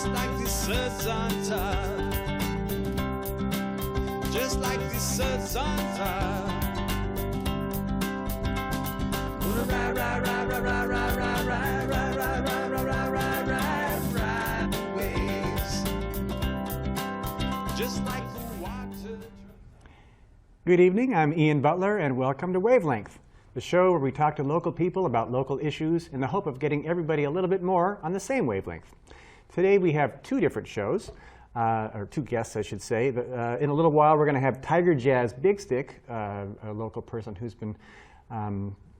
just like the suds on top, just like the suds on top. Ride, ride, ride, ride, ride, ride, ride, ride, ride, ride, ride, ride, ride, ride the waves, just like the water. Good evening, I'm Ian Butler, and welcome to Wavelength, the show where we talk to local people about local issues in the hope of getting everybody a little bit more on the same wavelength. Today we have two different shows, or two guests, I should say. In a little while we're going to have Tygarjas Bigstyck, a local person who's been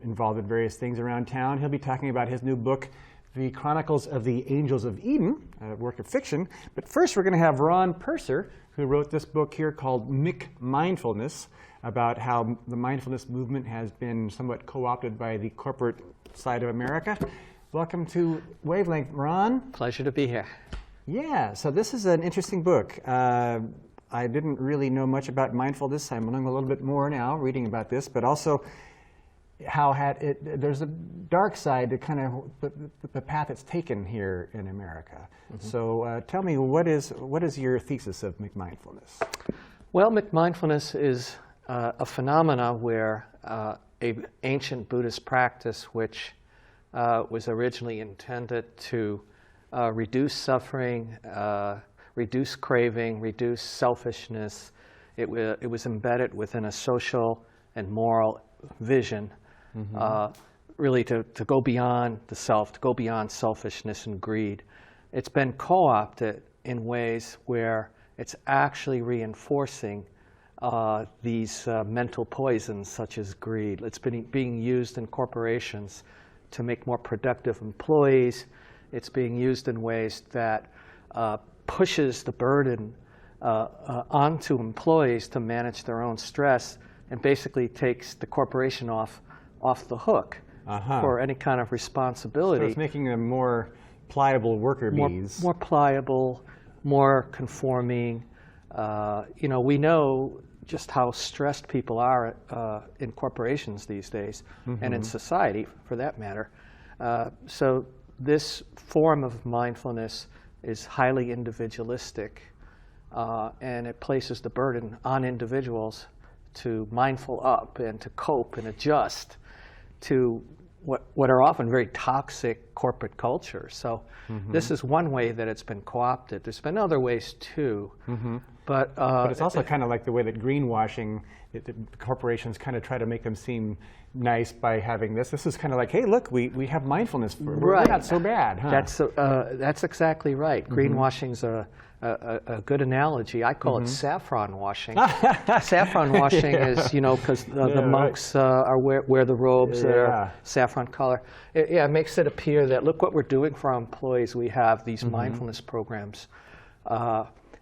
involved in various things around town. He'll be talking about his new book, The Chronicles of the Angels of Eden, a work of fiction. But first we're going to have Ron Purser, who wrote this book here called McMindfulness, about how the mindfulness movement has been somewhat co-opted by the corporate side of America. Welcome to Wavelength, Ron. Pleasure to be here. Yeah, so this is an interesting book. I didn't really know much about mindfulness. I'm learning a little bit more now reading about this, but also how there's a dark side to kind of the path it's taken here in America. Mm-hmm. So tell me, what is your thesis of McMindfulness? Well, McMindfulness is a phenomena where an ancient Buddhist practice, which was originally intended to reduce suffering, reduce craving, reduce selfishness. It was embedded within a social and moral vision. Mm-hmm. Really to go beyond the self, to go beyond selfishness and greed. It's been co-opted in ways where it's actually reinforcing these mental poisons such as greed. It's been being used in corporations to make more productive employees. It's being used in ways that pushes the burden onto employees to manage their own stress and basically takes the corporation off the hook for any kind of responsibility. So it's making them more pliable worker bees. More pliable, more conforming. We know just how stressed people are in corporations these days, mm-hmm. and in society, for that matter. So this form of mindfulness is highly individualistic, and it places the burden on individuals to mindful up and to cope and adjust to what are often very toxic corporate cultures. So mm-hmm. this is one way that it's been co-opted. There's been other ways too. Mm-hmm. But it's also kind of like the way that greenwashing, the corporations kind of try to make them seem nice by having this. This is kind of like, hey, look, we have mindfulness. We're not so bad, huh? That's exactly right. Mm-hmm. Greenwashing's a good analogy. I call mm-hmm. it saffron washing. Saffron washing is, because the monks wear the robes that are saffron color. It makes it appear that, look what we're doing for our employees. We have these mm-hmm. mindfulness programs.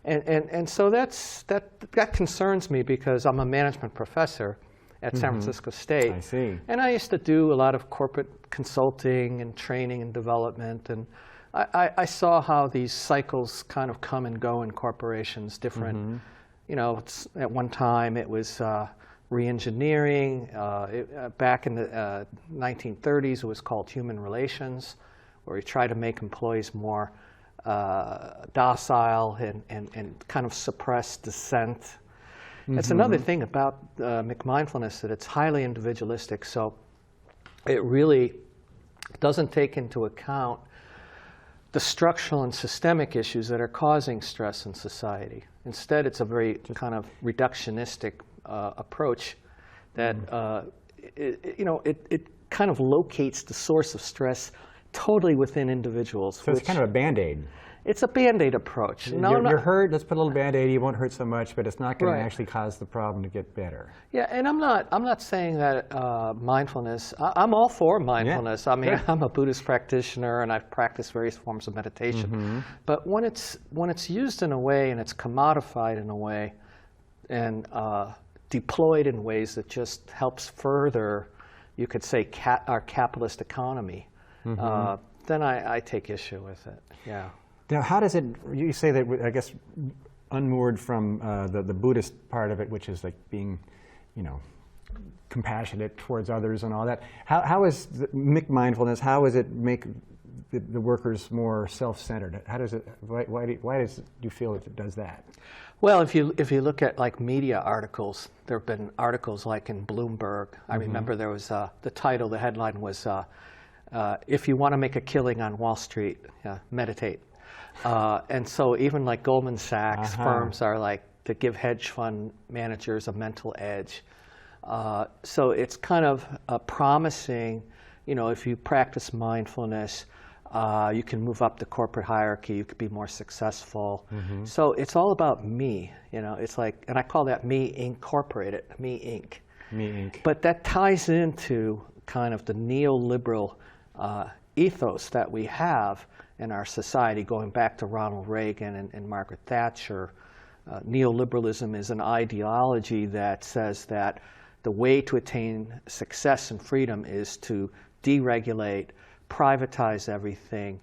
And so that concerns me because I'm a management professor at San Francisco State. I see. And I used to do a lot of corporate consulting and training and development. And I saw how these cycles kind of come and go in corporations, different, mm-hmm. At one time it was re-engineering. Back in the 1930s, it was called human relations, where we try to make employees more docile and kind of suppress dissent. Mm-hmm. That's another thing about McMindfulness, that it's highly individualistic. So it really doesn't take into account the structural and systemic issues that are causing stress in society. Instead, it's a very kind of reductionistic approach that it kind of locates the source of stress totally within individuals. So it's kind of a Band-Aid. It's a Band-Aid approach. You're hurt, let's put a little Band-Aid, you won't hurt so much, but it's not going to actually cause the problem to get better. Yeah, and I'm not saying that mindfulness, I'm all for mindfulness. Yeah. I mean, I'm a Buddhist practitioner and I've practiced various forms of meditation. Mm-hmm. But when it's used in a way and it's commodified in a way and deployed in ways that just helps further, you could say, our capitalist economy, mm-hmm. Then I take issue with it. Yeah. Now, how does it? You say that, I guess, unmoored from the Buddhist part of it, which is like being, compassionate towards others and all that. How is McMindfulness? How does it make the workers more self-centered? How does it? Why do you feel it does that? Well, if you look at like media articles, there have been articles like in Bloomberg. I remember there was the headline was, "If you want to make a killing on Wall Street, meditate." And so even like Goldman Sachs firms are like to give hedge fund managers a mental edge. So it's kind of promising, if you practice mindfulness, you can move up the corporate hierarchy, you could be more successful. So it's all about me, it's like, and I call that me incorporated, me Inc. Me Inc. But that ties into kind of the neoliberal ethos that we have in our society, going back to Ronald Reagan and Margaret Thatcher. Neoliberalism is an ideology that says that the way to attain success and freedom is to deregulate, privatize everything,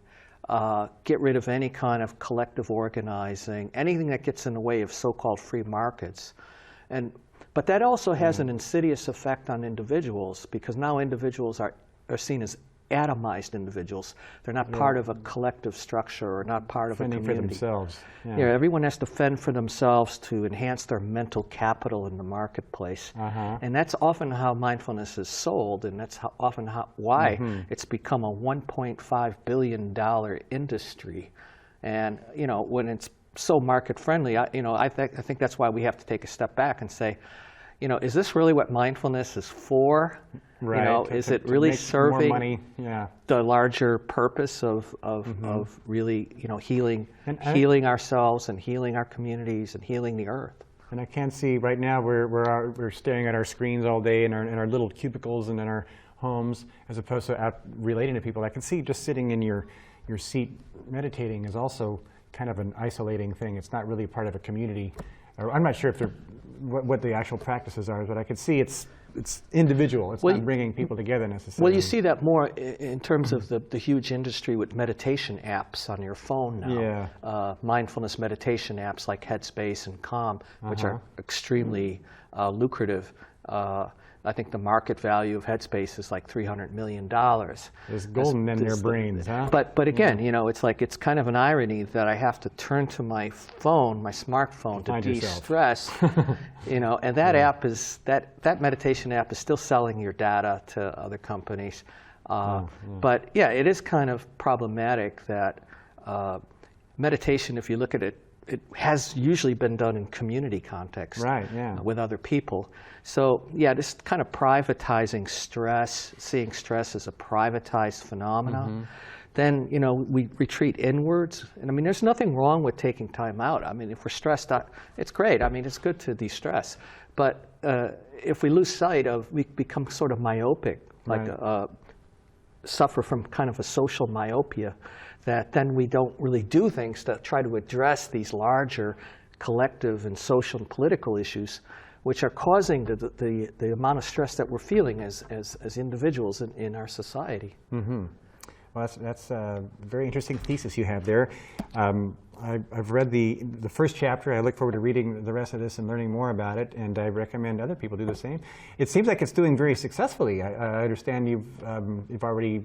get rid of any kind of collective organizing, anything that gets in the way of so-called free markets. But that also has an insidious effect on individuals, because now individuals are seen as atomized individuals. They're not part of a collective structure or not part of a community. Fending for themselves. Yeah, everyone has to fend for themselves to enhance their mental capital in the marketplace. And that's often how mindfulness is sold, and that's often why it's become a $1.5 billion industry. And when it's so market friendly, I think that's why we have to take a step back and say, is this really what mindfulness is for? Right. Is it really serving more money? Yeah. the larger purpose of really healing ourselves and healing our communities and healing the earth? And I can see right now we're staring at our screens all day in our little cubicles and in our homes, as opposed to out relating to people. I can see just sitting in your seat meditating is also kind of an isolating thing. It's not really part of a community. I'm not sure if what the actual practices are, but I can see it's individual. It's not bringing people together necessarily. Well, you see that more in terms of the huge industry with meditation apps on your phone now. Yeah. Mindfulness meditation apps like Headspace and Calm, which are extremely lucrative. I think the market value of Headspace is like $300 million. There's golden in their brains, huh? But again, it's kind of an irony that I have to turn to my phone, my smartphone, to de-stress. And that app that meditation app is still selling your data to other companies. But yeah, it is kind of problematic that meditation, if you look at it, it has usually been done in community context, with other people. So yeah, this kind of privatizing stress, seeing stress as a privatized phenomenon. Then we retreat inwards, and I mean, there's nothing wrong with taking time out. I mean, if we're stressed out, it's great. I mean, it's good to de-stress. But if we lose sight of, we become sort of myopic, like suffer from kind of a social myopia, that then we don't really do things to try to address these larger collective and social and political issues, which are causing the amount of stress that we're feeling as individuals in our society. Well, that's a very interesting thesis you have there. I've read the first chapter. I look forward to reading the rest of this and learning more about it, and I recommend other people do the same. It seems like it's doing very successfully. I understand you've already,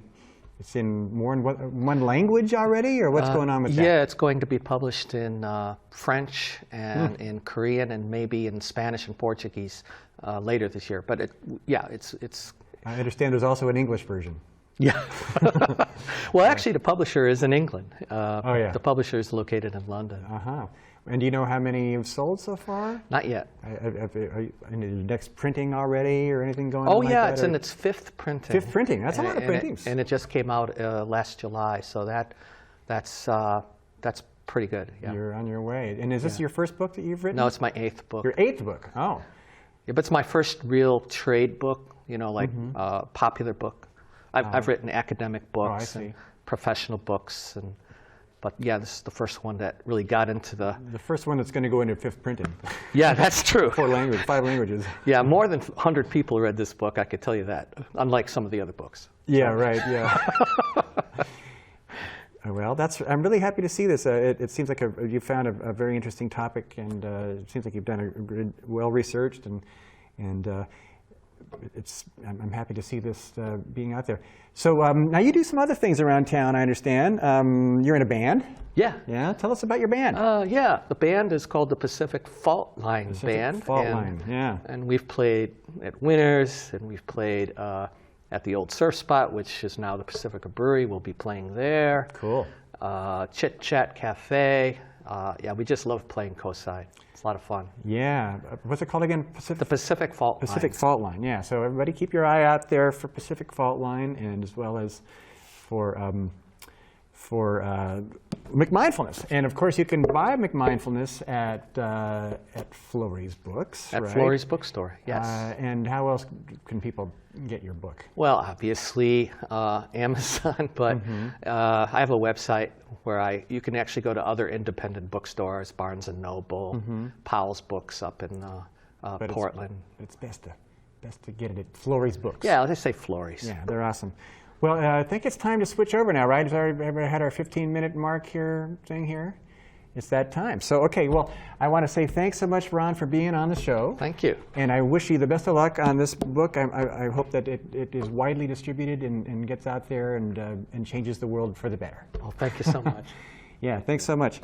it's in more than one language already, or what's going on with that? Yeah, it's going to be published in French and in Korean and maybe in Spanish and Portuguese later this year. But it's. I understand there's also an English version. Yeah. Well, actually, the publisher is in England. The publisher is located in London. And do you know how many you've sold so far? Not yet. Are you in the next printing already, or anything going on? Oh, yeah, it's in its fifth printing. Fifth printing. That's a lot of printings. And it just came out last July, so that's pretty good. Yeah. You're on your way. And is this your first book that you've written? No, it's my 8th book. Your 8th book. Oh. Yeah, but it's my first real trade book. Popular book. I've written academic books and professional books, but yeah, this is the first one that really got into the first one that's going to go into 5th printing. Yeah, that's true. 5 languages. Yeah, more than 100 people read this book, I could tell you that, unlike some of the other books. Yeah, right, yeah. Well, I'm really happy to see this. It seems like you found a very interesting topic, and it seems like you've done a well researched, and I'm happy to see this being out there. So now you do some other things around town, I understand. You're in a band. Yeah. Yeah. Tell us about your band. Yeah. The band is called the Pacific Fault Line Band. Fault Line. Yeah. And we've played at Winners, and we've played at the old Surf Spot, which is now the Pacifica Brewery. We'll be playing there. Cool. Chit Chat Cafe. Yeah, we just love playing Coastside. It's a lot of fun. Yeah. What's it called again? The Pacific Fault Line. Pacific Fault Line. Yeah. So everybody keep your eye out there for Pacific Fault Line, and as well as for McMindfulness. And of course, you can buy McMindfulness at Florey's Books. At right? Florey's Bookstore, yes. And how else can people get your book? Well, obviously Amazon, but I have a website where you can actually go to other independent bookstores, Barnes & Noble, Powell's Books up in Portland. It's best to get it at Florey's Books. Yeah, I'll just say Florey's. Yeah, they're awesome. Well, I think it's time to switch over now, right? We've already had our 15-minute mark here, thing here. It's that time. So, okay, well, I want to say thanks so much, Ron, for being on the show. Thank you. And I wish you the best of luck on this book. I hope that it is widely distributed and gets out there and changes the world for the better. Well, thank you so much. Yeah, thanks so much.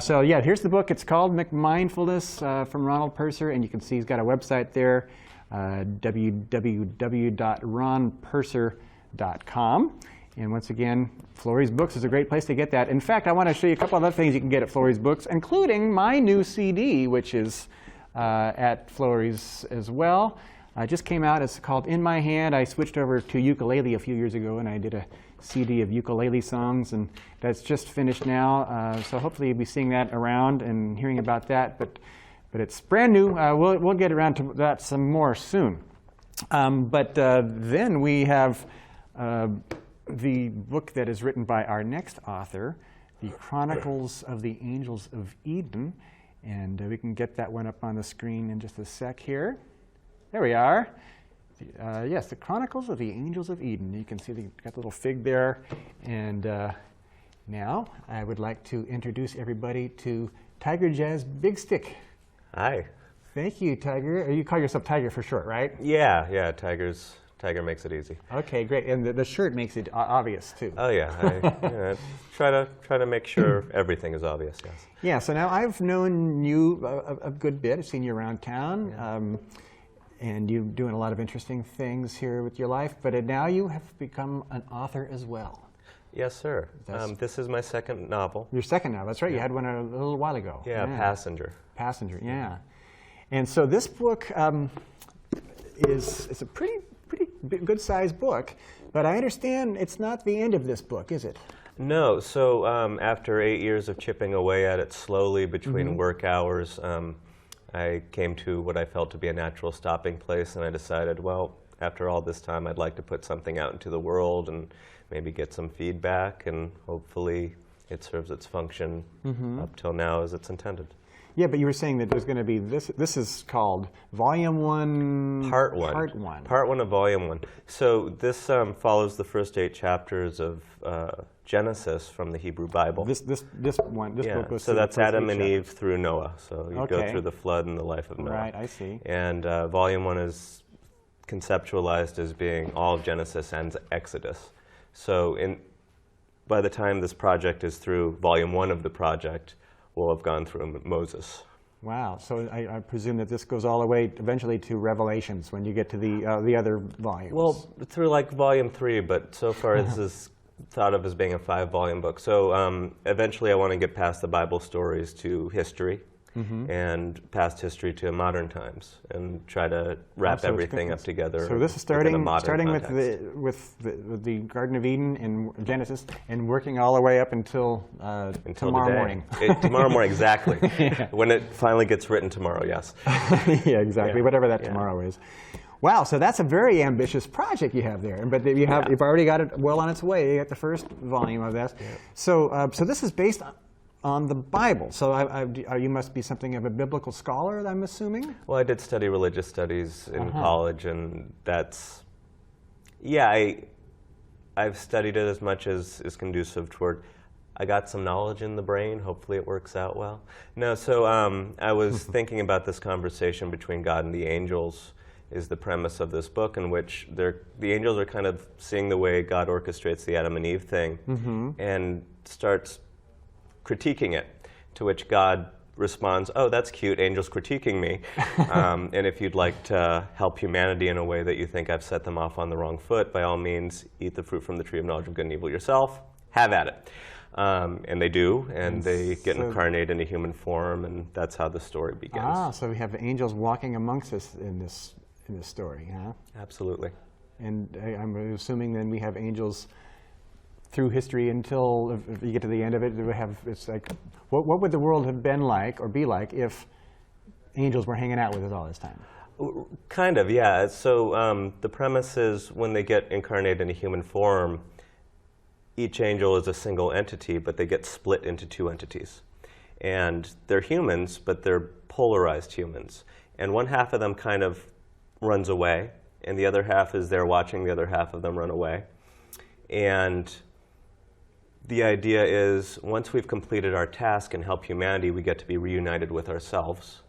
So, yeah, here's the book. It's called McMindfulness from Ronald Purser, and you can see he's got a website there, www.ronpurser.com. And once again, Florey's Books is a great place to get that. In fact, I want to show you a couple of other things you can get at Florey's Books, including my new CD, which is at Florey's as well. Just came out. It's called In My Hand. I switched over to ukulele a few years ago, and I did a CD of ukulele songs, and that's just finished now. So hopefully you'll be seeing that around and hearing about that. But it's brand new. We'll get around to that some more soon. But then we have the book that is written by our next author, The Chronicles of the Angels of Eden. And we can get that one up on the screen in just a sec here. There we are. Yes, The Chronicles of the Angels of Eden. You can see got the little fig there. And now I would like to introduce everybody to Tygarjas Bigstyck. Hi. Thank you, Tiger. You call yourself Tiger for short, right? Yeah, Tiger makes it easy. Okay, great. And the shirt makes it obvious, too. Oh, yeah. I try to make sure everything is obvious, yes. Yeah, so now I've known you a good bit. I've seen you around town, and you're doing a lot of interesting things here with your life, but now you have become an author as well. Yes, sir. This is my second novel. Your second novel, that's right. You had one a little while ago. Yeah, Passenger. Passenger, yeah. And so this book is a pretty good-sized book, but I understand it's not the end of this book, is it? No. So after 8 years of chipping away at it slowly between work hours, I came to what I felt to be a natural stopping place, and I decided, well, after all this time, I'd like to put something out into the world and maybe get some feedback, and hopefully it serves its function up till now as it's intended. Yeah, but you were saying that there's going to be this is called Volume 1. Part 1. Part 1. Part 1 of Volume 1. So this follows the first 8 chapters of Genesis from the Hebrew Bible. This book goes so through that's the first Adam 8 and chapters. Eve through Noah. So you go through the flood and the life of Noah. Right, I see. And Volume 1 is conceptualized as being all of Genesis and Exodus. So by the time this project is through, Volume 1 of the project will have gone through Moses. Wow. So I presume that this goes all the way eventually to Revelations when you get to the other volumes. Well, through like Volume 3, but so far this is thought of as being a 5-volume book. So eventually I want to get past the Bible stories to history and past history to modern times and try to wrap everything up together. So this is starting with with the Garden of Eden in Genesis and working all the way up until tomorrow morning. Tomorrow morning, exactly. When it finally gets written tomorrow, yes. Yeah, exactly. Whatever that tomorrow is. Wow, so that's a very ambitious project you have there. But you've already got it well on its way. You got the first volume of that. Yeah. So this is based on the Bible. So you must be something of a biblical scholar, I'm assuming? Well, I did study religious studies in college, and that's, I've studied it as much as is conducive toward, I got some knowledge in the brain. Hopefully it works out well. No, so I was thinking about this conversation between God and the angels, is the premise of this book, in which the angels are kind of seeing the way God orchestrates the Adam and Eve thing, and starts critiquing it, to which God responds, "Oh, that's cute, angels critiquing me. And if you'd like to help humanity in a way that you think I've set them off on the wrong foot, by all means, eat the fruit from the tree of knowledge of good and evil yourself. Have at it." And they do, and they get incarnated into human form, and that's how the story begins. Ah, so we have angels walking amongst us in this story, huh? Absolutely. And I'm assuming then we have angels through history until if you get to the end of it, it's like, what would the world have been like or be like if angels were hanging out with us all this time? Kind of, yeah. So the premise is when they get incarnated into human form, each angel is a single entity, but they get split into two entities. And they're humans, but they're polarized humans. And one half of them kind of runs away, and the other half is there watching the other half of them run away. And the idea is, once we've completed our task and helped humanity, we get to be reunited with ourselves.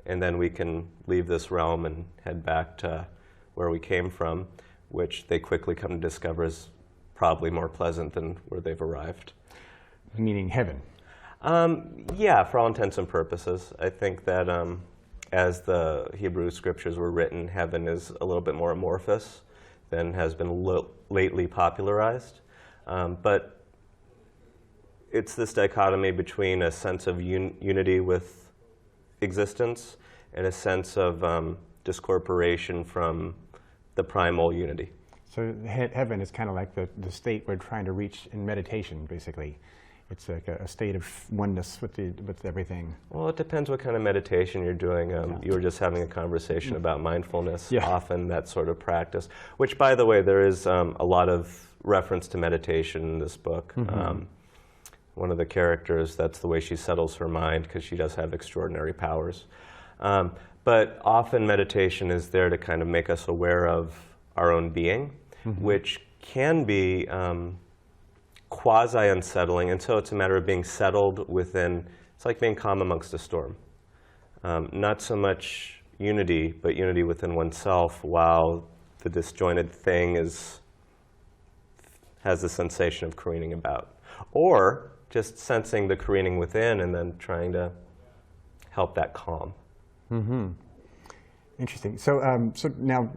And then we can leave this realm and head back to where we came from, which they quickly come to discover is probably more pleasant than where they've arrived. Meaning heaven? Yeah, for all intents and purposes. I think that as the Hebrew scriptures were written, heaven is a little bit more amorphous than has been lately popularized. But it's this dichotomy between a sense of unity with existence and a sense of discorporation from the primal unity. So heaven is kind of like the state we're trying to reach in meditation, basically. It's like a state of oneness with everything. Well, it depends what kind of meditation you're doing. You were just having a conversation about mindfulness, often that sort of practice, which, by the way, there is a lot of reference to meditation in this book. One of the characters, that's the way she settles her mind, because she does have extraordinary powers. But often meditation is there to kind of make us aware of our own being, which can be quasi-unsettling, and so it's a matter of being settled within. It's like being calm amongst a storm. Not so much unity, but unity within oneself, while the disjointed thing has the sensation of careening about. Or just sensing the careening within and then trying to help that calm. Interesting. So, so now,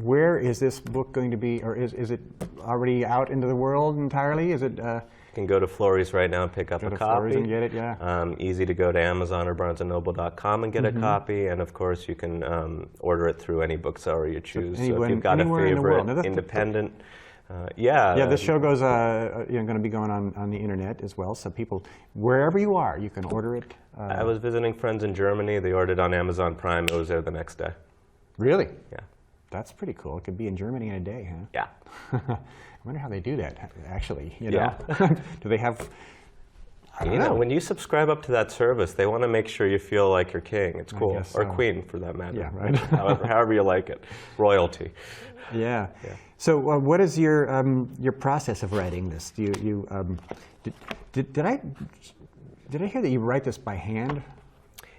where is this book going to be, or is it already out into the world entirely? Is it? You can go to Florey's right now and pick up a copy. Florey's and get it, yeah. Easy to go to Amazon or BarnesandNoble.com and get a copy, and of course you can order it through any bookseller you choose. So if you've got a favorite independent, yeah, this show goes, going to be going on the internet as well. So people, wherever you are, you can order it. I was visiting friends in Germany. They ordered on Amazon Prime. It was there the next day. Really? Yeah. That's pretty cool. It could be in Germany in a day, huh? Yeah. I wonder how they do that, actually. You know? Do they have? I don't know. When you subscribe up to that service, they want to make sure you feel like you're king. It's cool, or queen, for that matter. Yeah, right. however you like it, royalty. Yeah. So, what is your process of writing this? Do you did I hear that you write this by hand?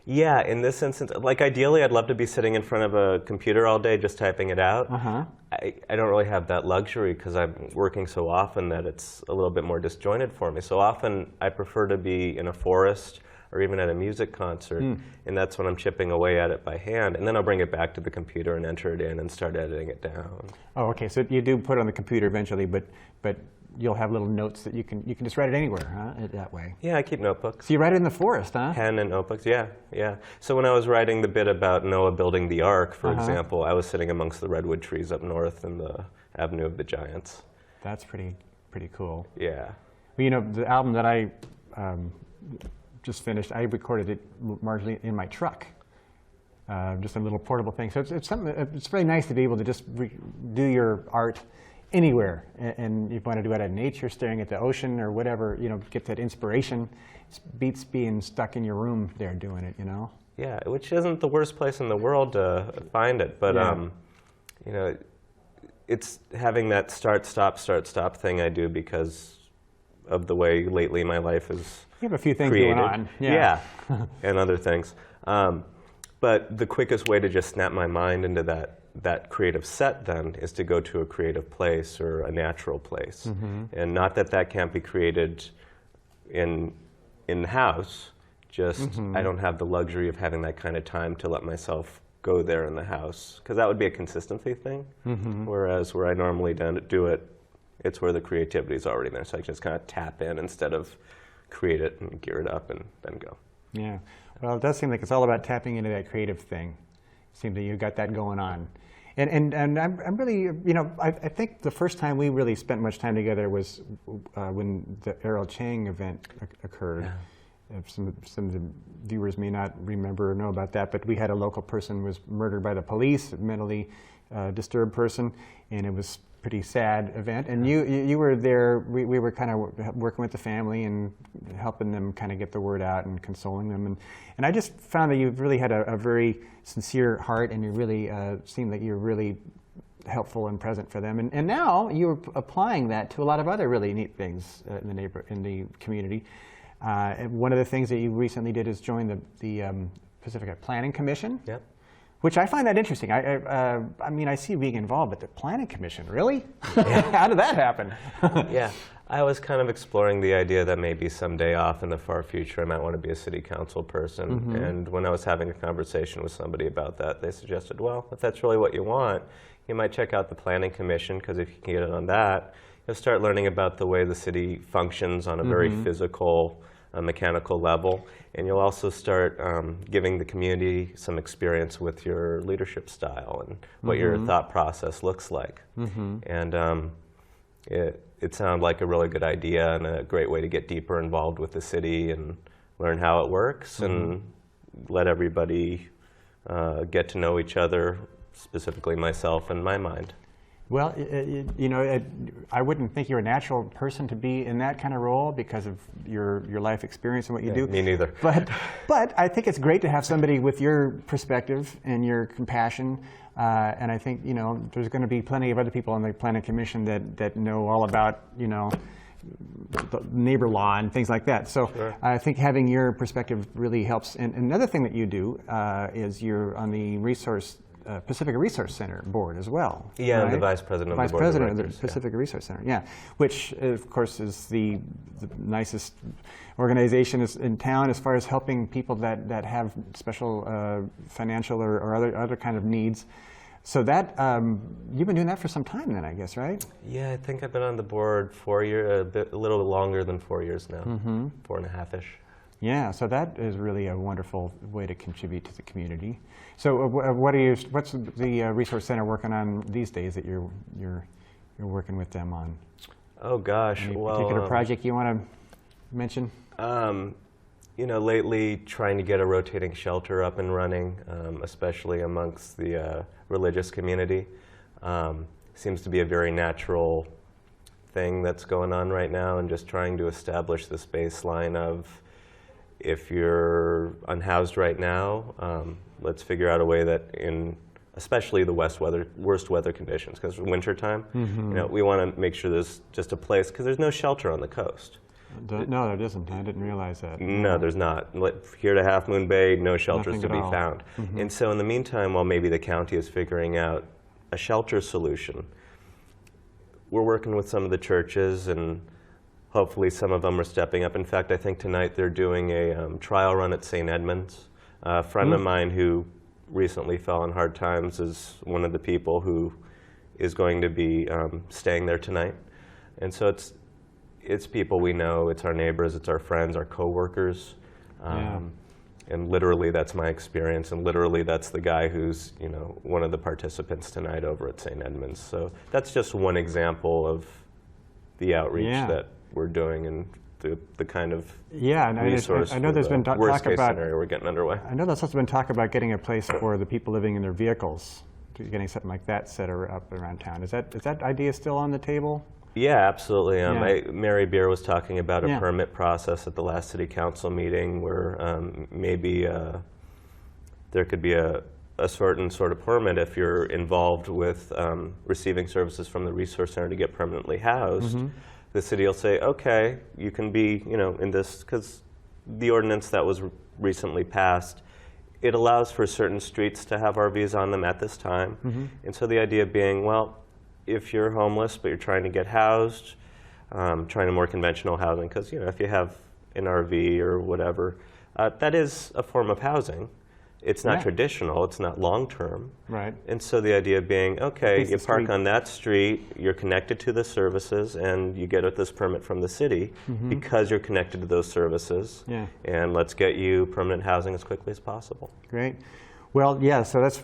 Yeah, in this instance, like ideally, I'd love to be sitting in front of a computer all day just typing it out. I don't really have that luxury because I'm working so often that it's a little bit more disjointed for me. So often, I prefer to be in a forest or even at a music concert, and that's when I'm chipping away at it by hand. And then I'll bring it back to the computer and enter it in and start editing it down. Oh, okay. So you do put it on the computer eventually, but you'll have little notes that you can just write it anywhere, huh? That way. Yeah, I keep notebooks. So you write it in the forest, huh? Pen and notebooks, yeah. So when I was writing the bit about Noah building the ark, for example, I was sitting amongst the redwood trees up north in the Avenue of the Giants. That's pretty cool. Yeah. Well, the album that I just finished, I recorded it largely in my truck. Just a little portable thing. So it's something. It's really nice to be able to just do your art anywhere, and you want to do it at nature, staring at the ocean or whatever, get that inspiration. It beats being stuck in your room there doing it, Yeah, which isn't the worst place in the world to find it, but it's having that start, stop thing I do because of the way lately my life is You have a few things created. going on. Yeah, and other things. But the quickest way to just snap my mind into that creative set then is to go to a creative place or a natural place. And not that can't be created in the house, just I don't have the luxury of having that kind of time to let myself go there in the house, because that would be a consistency thing. Whereas where I normally do it, it's where the creativity is already there. So I can just kind of tap in instead of create it and gear it up and then go. Yeah. Well, it does seem like it's all about tapping into that creative thing. It seems that you've got that going on. And I'm really, you know, I think the first time we really spent much time together was when the Errol Chang event occurred. Yeah. Some of the viewers may not remember or know about that, but we had a local person was murdered by the police, a mentally disturbed person, and it was a pretty sad event. And you were there. We were kind of working with the family and helping them kind of get the word out and consoling them. And I just found that you really had a very sincere heart, and you really seemed like you're really helpful and present for them. And now you're applying that to a lot of other really neat things in the community. And one of the things that you recently did is join the Pacific Planning Commission, Yep. which I find that interesting. I mean, I see you being involved, but the Planning Commission, really? How did that happen? Yeah, I was kind of exploring the idea that maybe someday off in the far future I might want to be a city council person. And when I was having a conversation with somebody about that, they suggested, well, if that's really what you want, you might check out the Planning Commission, because if you can get it on that, you'll start learning about the way the city functions on a very physical, mechanical level, and you'll also start giving the community some experience with your leadership style and what your thought process looks like. And it sounded like a really good idea and a great way to get deeper involved with the city and learn how it works and let everybody get to know each other, specifically myself and my mind. Well, you know, I wouldn't think you're a natural person to be in that kind of role because of your life experience and what you do. Me neither. But I think it's great to have somebody with your perspective and your compassion. And I think, you know, there's going to be plenty of other people on the Planning Commission that know all about, you know, the neighbor law and things like that. So I think having your perspective really helps. And another thing that you do is you're on the Pacific Resource Center board as well. Yeah, right? I'm the vice president of the board. Vice president of the Pacific Resource Center, yeah. Which, of course, is the nicest organization in town as far as helping people that have special financial or other kind of needs. So that you've been doing that for some time then, I guess, right? Yeah, I think I've been on the board 4 years, a little longer than 4 years now, 4.5-ish. Yeah, so that is really a wonderful way to contribute to the community. So, what's the Resource Center working on these days that you're working with them on? Oh gosh, Any particular project you want to mention? You know, lately trying to get a rotating shelter up and running, especially amongst the religious community, seems to be a very natural thing that's going on right now, and just trying to establish this baseline of, if you're unhoused right now, let's figure out a way that especially the worst weather conditions, because wintertime, you know, we want to make sure there's just a place, because there's no shelter on the coast. No, there isn't. I didn't realize that. No, there's not. Here to Half Moon Bay, no shelters to be found. And so in the meantime, while maybe the county is figuring out a shelter solution, we're working with some of the churches, and hopefully some of them are stepping up. In fact, I think tonight they're doing a trial run at St. Edmunds. A friend of mine who recently fell on hard times is one of the people who is going to be staying there tonight. And so it's people we know, it's our neighbors, it's our friends, our coworkers. And literally that's my experience, and literally that's the guy who's, you know, one of the participants tonight over at St. Edmunds. So that's just one example of the outreach that we're doing and the kind of resource. I know there's been talk worst case about scenario we're getting underway. I know there's also been talk about getting a place for the people living in their vehicles, getting something like that set up around town. Is that idea still on the table? Yeah, absolutely. Mary Beer was talking about a permit process at the last city council meeting where maybe there could be a certain sort of permit if you're involved with receiving services from the resource center to get permanently housed. The city will say, okay, you can be, you know, in this, because the ordinance that was recently passed it allows for certain streets to have RVs on them at this time. And so the idea being, well, if you're homeless but you're trying to get housed, trying to more conventional housing, because if you have an RV or whatever, that is a form of housing. It's not traditional, it's not long-term. Right. And so the idea being, okay, you park street. on that street, you're connected to the services, and you get this permit from the city because you're connected to those services. Yeah. And let's get you permanent housing as quickly as possible. Great. Well, yeah, so that's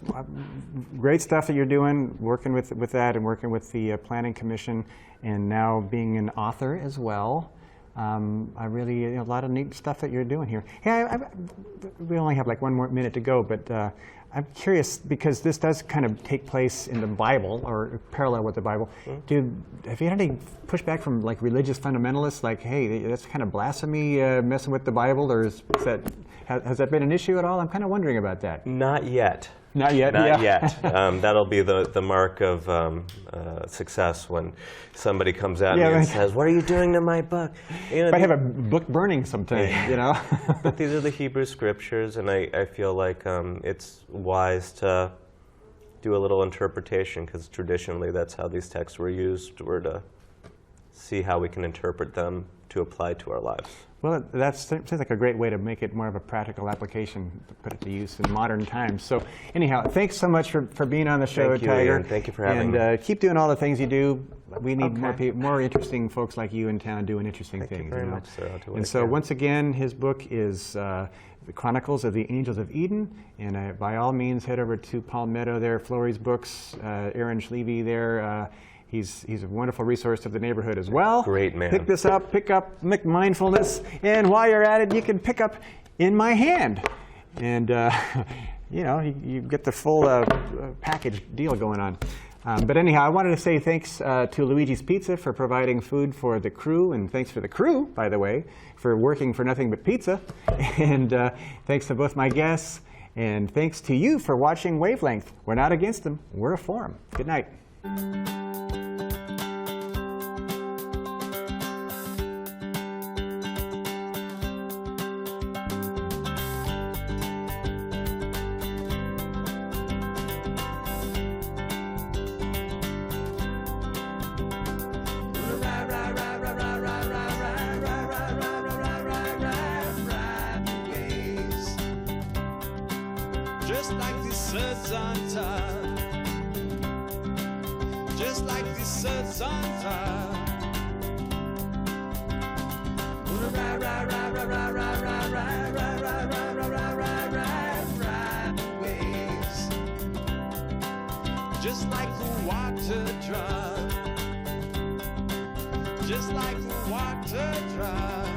great stuff that you're doing, working with that and working with the Planning Commission, and now being an author as well. I really, a lot of neat stuff that you're doing here. Hey, we only have like 1 more minute to go, but I'm curious, because this does kind of take place in the Bible, or parallel with the Bible. Have you had any pushback from like religious fundamentalists, like, hey, that's kind of blasphemy, messing with the Bible, or has that been an issue at all? I'm kind of wondering about that. Not yet. Not yet? Not yet. That'll be the mark of success when somebody comes at me and says, what are you doing to my book? Might have a book burning sometime, But these are the Hebrew scriptures, and I feel like it's wise to do a little interpretation, because traditionally that's how these texts were used, were to see how we can interpret them to apply to our lives. Well, that seems like a great way to make it more of a practical application, to put it to use in modern times. So anyhow, thanks so much for being on the show, Thank you, Tiger. Ian. Thank you for having me. And keep doing all the things you do. We need more interesting folks like you in town doing interesting things. Thank you very much, sir. I'll do what And I so can. once again, his book is The Chronicles of the Angels of Eden. And by all means, head over to Palmetto there, Flory's Books, Aaron Schlevy there. He's a wonderful resource to the neighborhood as well. Great man. Pick this up, pick up McMindfulness, and while you're at it, you can pick up In My Hand. And, you get the full package deal going on. But anyhow, I wanted to say thanks to Luigi's Pizza for providing food for the crew, and thanks for the crew, by the way, for working for nothing but pizza. And thanks to both my guests, and thanks to you for watching Wavelength. We're not against them, we're a forum. Good night. Just like the suds on top. Just like the suds on top. Wanna ride, ride, ride, ride, ride, ride, ride, ride, ride, ride, ride, ride, ride, ride, ride waves. Just like the water drop. Just like the water drop.